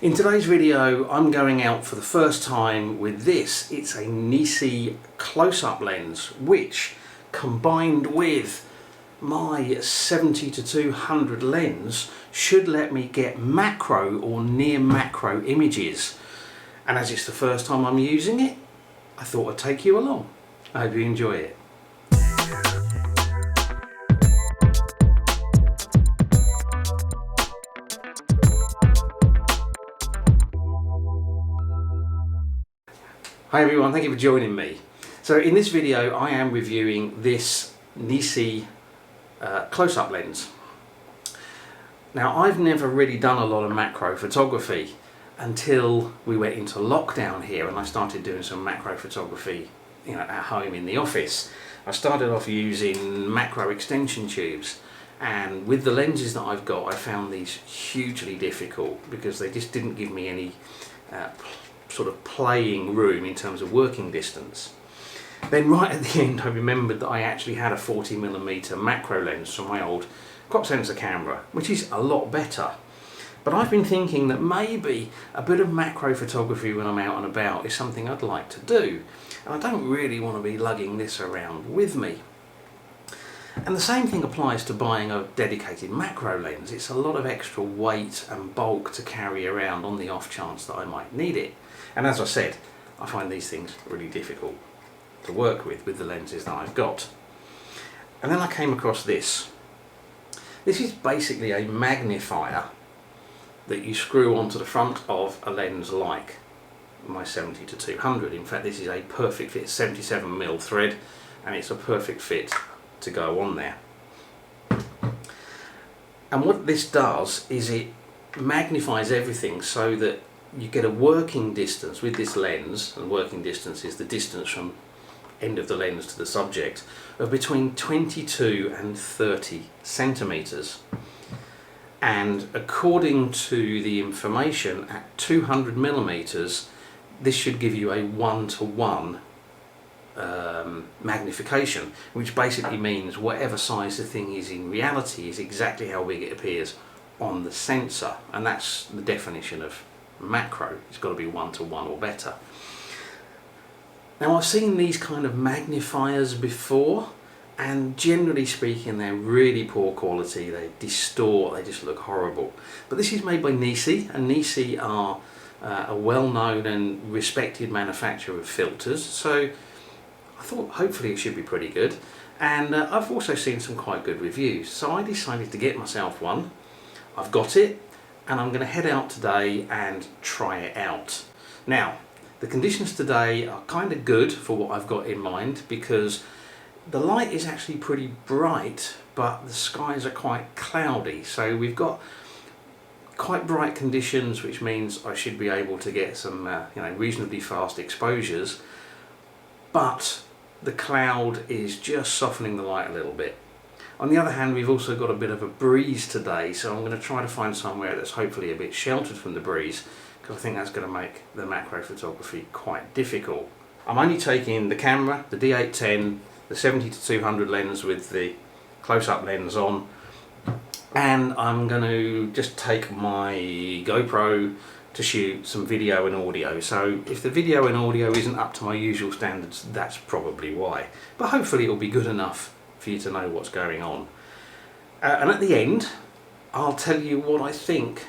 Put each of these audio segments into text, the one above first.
In today's video, I'm going out for the first time with this. It's a Nisi close-up lens, which combined with my 70-200 lens should let me get macro or near macro images. And as it's the first time I'm using it, I thought I'd take you along. I hope you enjoy it. Hi everyone, thank you for joining me. So in this video I am reviewing this Nisi close-up lens. Now I've never really done a lot of macro photography until we went into lockdown here and I started doing some macro photography, at home in the office. I started off using macro extension tubes, and with the lenses that I've got I found these hugely difficult because they just didn't give me any sort of playing room in terms of working distance. Then right at the end I remembered that I actually had a 40mm macro lens from my old crop sensor camera, which is a lot better. But I've been thinking that maybe a bit of macro photography when I'm out and about is something I'd like to do, and I don't really want to be lugging this around with me. And the same thing applies to buying a dedicated macro lens. It's a lot of extra weight and bulk to carry around on the off chance that I might need it. And as I said, I find these things really difficult to work with the lenses that I've got. And then I came across this. This is basically a magnifier that you screw onto the front of a lens like my 70-200. In fact, this is a perfect fit 77mm thread, and it's a perfect fit to go on there. And what this does is it magnifies everything so that you get a working distance with this lens, and working distance is the distance from end of the lens to the subject, of between 22 and 30 centimeters. And according to the information, at 200mm this should give you a 1-to-1 magnification, which basically means whatever size the thing is in reality is exactly how big it appears on the sensor, and that's the definition of macro. It's got to be 1-to-1 or better. Now I've seen these kind of magnifiers before, and generally speaking they're really poor quality. They distort, they just look horrible. But this is made by Nisi, and Nisi are a well-known and respected manufacturer of filters, so I thought hopefully it should be pretty good. And I've also seen some quite good reviews, so I decided to get myself one. I've got it, and I'm going to head out today and try it out. Now the conditions today are kind of good for what I've got in mind, because the light is actually pretty bright but the skies are quite cloudy, so we've got quite bright conditions, which means I should be able to get some reasonably fast exposures, but the cloud is just softening the light a little bit. On the other hand, we've also got a bit of a breeze today, so I'm going to try to find somewhere that's hopefully a bit sheltered from the breeze, because I think that's going to make the macro photography quite difficult. I'm only taking the camera, the D810, the 70-200 lens with the close-up lens on, and I'm going to just take my GoPro to shoot some video and audio. So if the video and audio isn't up to my usual standards, that's probably why. But hopefully it'll be good enough for you to know what's going on. And at the end, I'll tell you what I think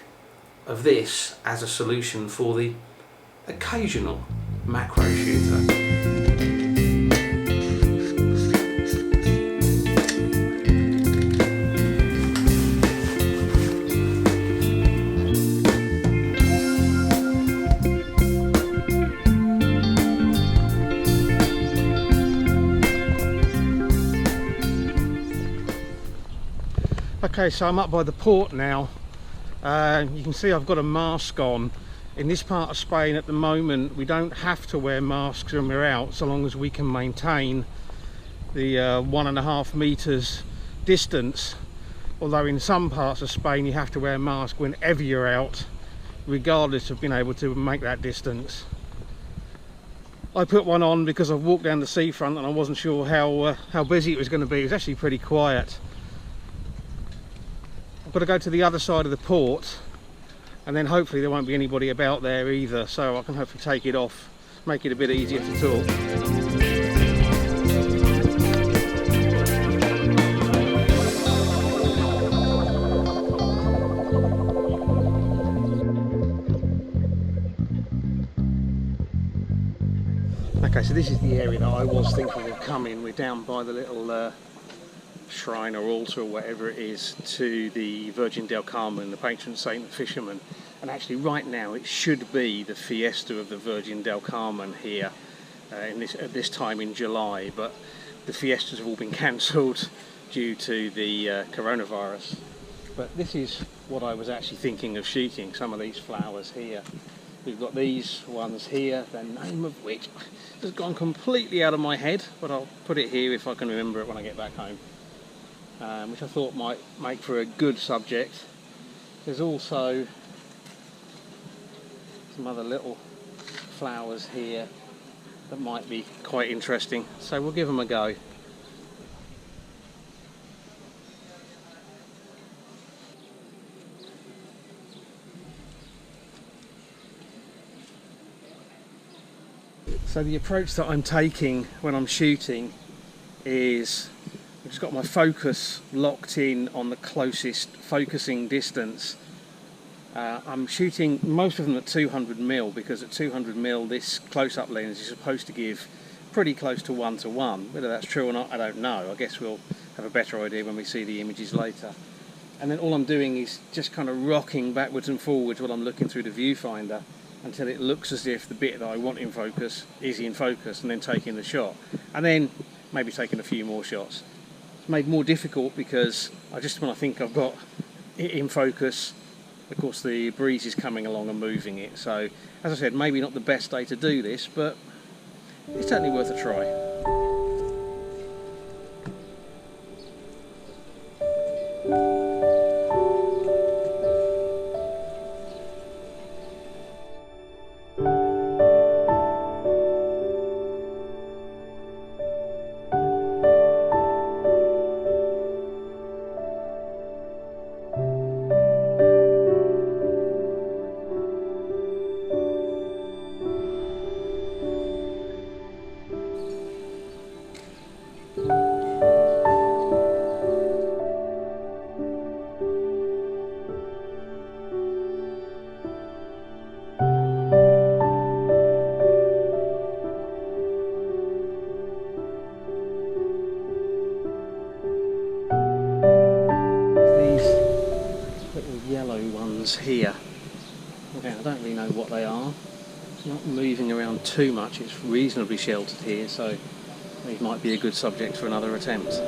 of this as a solution for the occasional macro shooter. Okay, so I'm up by the port now. You can see I've got a mask on. In this part of Spain at the moment we don't have to wear masks when we're out, so long as we can maintain the 1.5 meters distance, although in some parts of Spain you have to wear a mask whenever you're out, regardless of being able to make that distance. I put one on because I've walked down the seafront and I wasn't sure how busy it was going to be. It was actually pretty quiet. I've got to go to the other side of the port and then hopefully there won't be anybody about there either, so I can hopefully take it off, make it a bit easier to talk. Okay, so this is the area that I was thinking of coming. We're down by the little shrine or altar or whatever it is to the Virgin del Carmen, the patron saint of fishermen. And actually right now it should be the fiesta of the Virgin del Carmen here at this time in July, but the fiestas have all been cancelled due to the coronavirus. But this is what I was actually thinking of shooting, some of these flowers here. We've got these ones here, the name of which has gone completely out of my head, but I'll put it here if I can remember it when I get back home, which I thought might make for a good subject. There's also some other little flowers here that might be quite interesting, so we'll give them a go. So the approach that I'm taking when I'm shooting is I've just got my focus locked in on the closest focusing distance. I'm shooting most of them at 200mm because at 200mm this close-up lens is supposed to give pretty close to 1:1. Whether that's true or not, I don't know. I guess we'll have a better idea when we see the images later. And then all I'm doing is just kind of rocking backwards and forwards while I'm looking through the viewfinder until it looks as if the bit that I want in focus is in focus, and then taking the shot. And then maybe taking a few more shots. It's made more difficult because when I think I've got it in focus, of course the breeze is coming along and moving it. So, as I said, maybe not the best day to do this, but it's certainly worth a try. Here. Okay, I don't really know what they are. It's not moving around too much, it's reasonably sheltered here, so these might be a good subject for another attempt.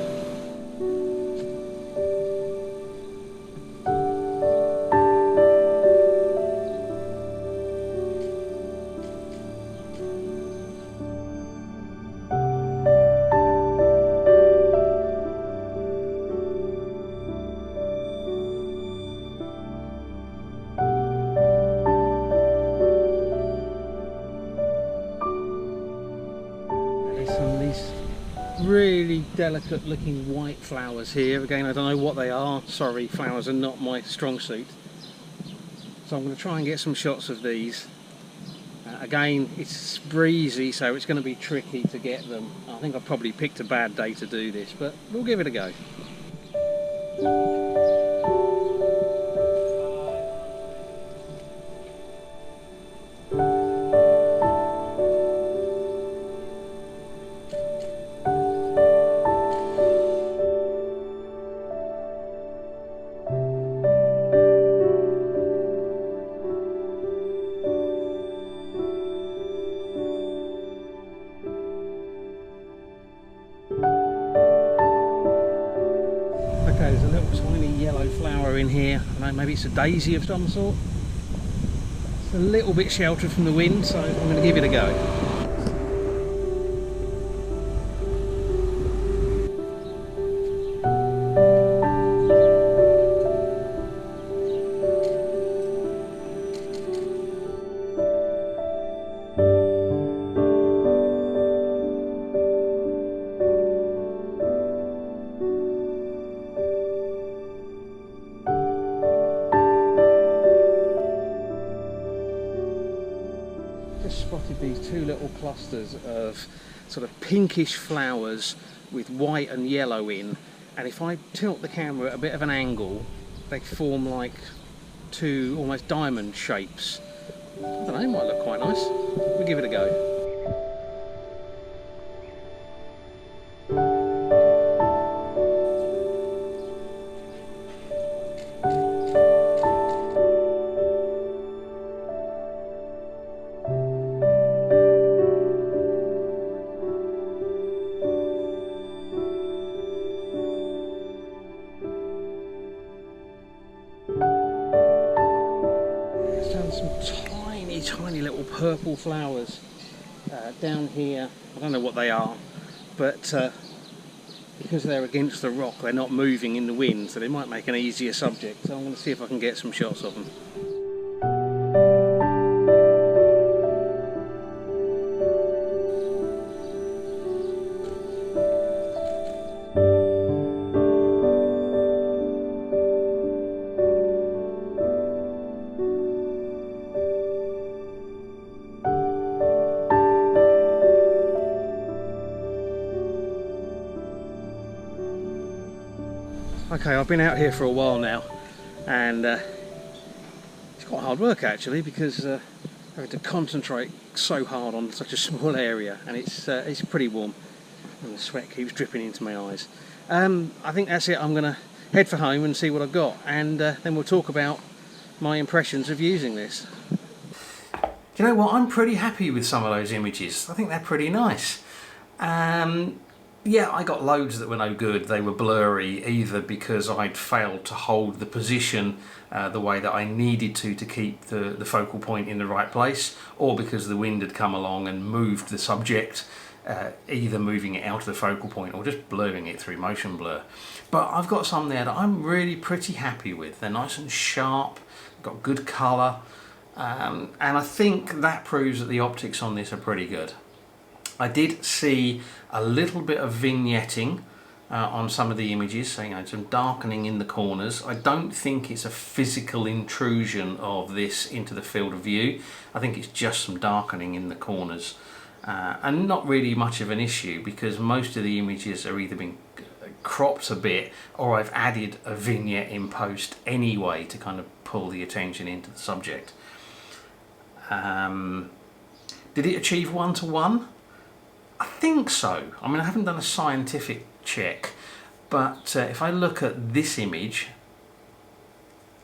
Really delicate looking white flowers here. Again, I don't know what they are. Sorry, flowers are not my strong suit. So I'm going to try and get some shots of these. Again, it's breezy, so it's going to be tricky to get them. I think I've probably picked a bad day to do this, but we'll give it a go. Okay, there's a little tiny yellow flower in here. I don't know, maybe it's a daisy of some sort. It's a little bit sheltered from the wind, so I'm going to give it a go. just spotted these two little clusters of sort of pinkish flowers with white and yellow in, and if I tilt the camera at a bit of an angle, they form like two almost diamond shapes. I don't know, it might look quite nice. We'll give it a go. Tiny little purple flowers down here. I don't know what they are, but because they're against the rock, they're not moving in the wind, so they might make an easier subject. So I'm going to see if I can get some shots of them. Okay, I've been out here for a while now, and it's quite hard work actually, because I have to concentrate so hard on such a small area, and it's pretty warm, and the sweat keeps dripping into my eyes. I think that's it. I'm going to head for home and see what I've got, and then we'll talk about my impressions of using this. Do you know what? I'm pretty happy with some of those images. I think they're pretty nice. Yeah, I got loads that were no good. They were blurry, either because I'd failed to hold the position the way that I needed to keep the focal point in the right place, or because the wind had come along and moved the subject, either moving it out of the focal point or just blurring it through motion blur. But I've got some there that I'm really pretty happy with. They're nice and sharp, got good colour, and I think that proves that the optics on this are pretty good. I did see a little bit of vignetting on some of the images, so, you know, some darkening in the corners. I don't think it's a physical intrusion of this into the field of view. I think it's just some darkening in the corners, and not really much of an issue, because most of the images are either been cropped a bit, or I've added a vignette in post anyway to kind of pull the attention into the subject. Did it achieve 1:1? I think so. I mean, I haven't done a scientific check, but if I look at this image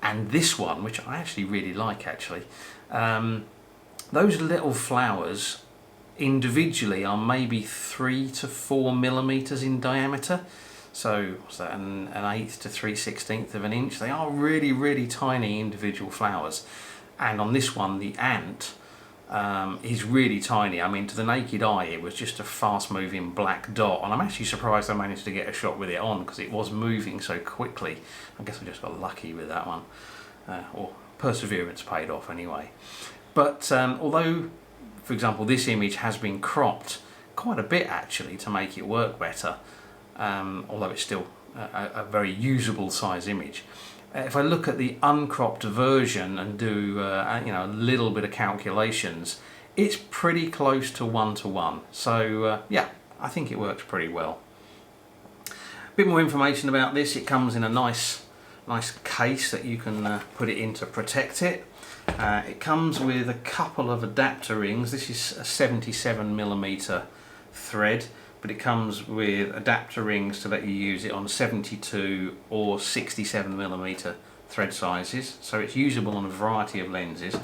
and this one, which I actually really like actually, those little flowers individually are maybe 3 to 4 millimeters in diameter. So what's that, an 1/8 to 3/16 of an inch? They are really, really tiny individual flowers. And on this one, the ant is really tiny. I mean, to the naked eye, it was just a fast-moving black dot, and I'm actually surprised I managed to get a shot with it on, because it was moving so quickly. I guess I just got lucky with that one, or perseverance paid off anyway. But although, for example, this image has been cropped quite a bit actually to make it work better, although it's still a very usable size image. If I look at the uncropped version and do you know, a little bit of calculations, it's pretty close to 1:1. So yeah, I think it works pretty well. A bit more information about this. It comes in a nice case that you can put it in to protect it. It comes with a couple of adapter rings. This is a 77mm thread, but it comes with adapter rings to let you use it on 72 or 67mm thread sizes, so it's usable on a variety of lenses,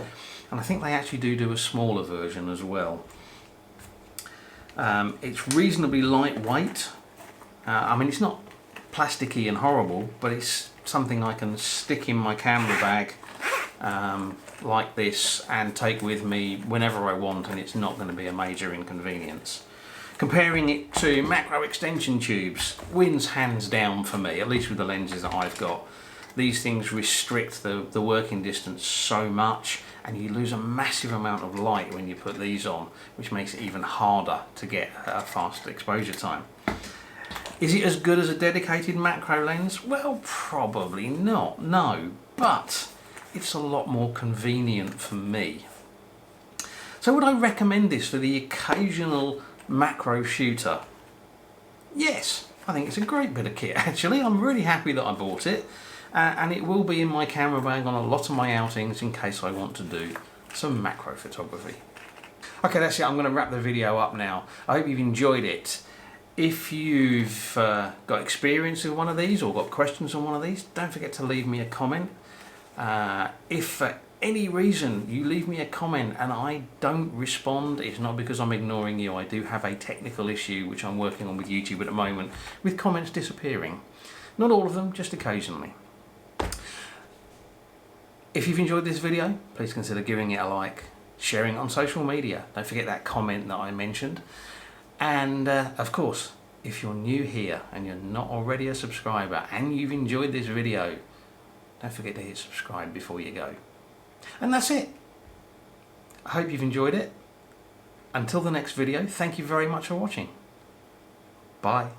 and I think they actually do a smaller version as well. It's reasonably lightweight. I mean, it's not plasticky and horrible, but it's something I can stick in my camera bag like this and take with me whenever I want, and it's not going to be a major inconvenience. Comparing it to macro extension tubes, wins hands down for me, at least with the lenses that I've got. These things restrict the working distance so much, and you lose a massive amount of light when you put these on, which makes it even harder to get a fast exposure time. Is it as good as a dedicated macro lens? Well, probably not, no, but it's a lot more convenient for me. So would I recommend this for the occasional macro shooter? Yes, I think it's a great bit of kit actually. I'm really happy that I bought it, and it will be in my camera bag on a lot of my outings in case I want to do some macro photography. Okay, that's it. I'm going to wrap the video up now. I hope you've enjoyed it. If you've got experience with one of these or got questions on one of these, don't forget to leave me a comment. If for any reason you leave me a comment and I don't respond, it's not because I'm ignoring you. I do have a technical issue which I'm working on with YouTube at the moment, with comments disappearing. Not all of them, just occasionally. If you've enjoyed this video, please consider giving it a like, sharing it on social media. Don't forget that comment that I mentioned. And of course, if you're new here and you're not already a subscriber and you've enjoyed this video, don't forget to hit subscribe before you go. And that's it. I hope you've enjoyed it. Until the next video, thank you very much for watching. Bye.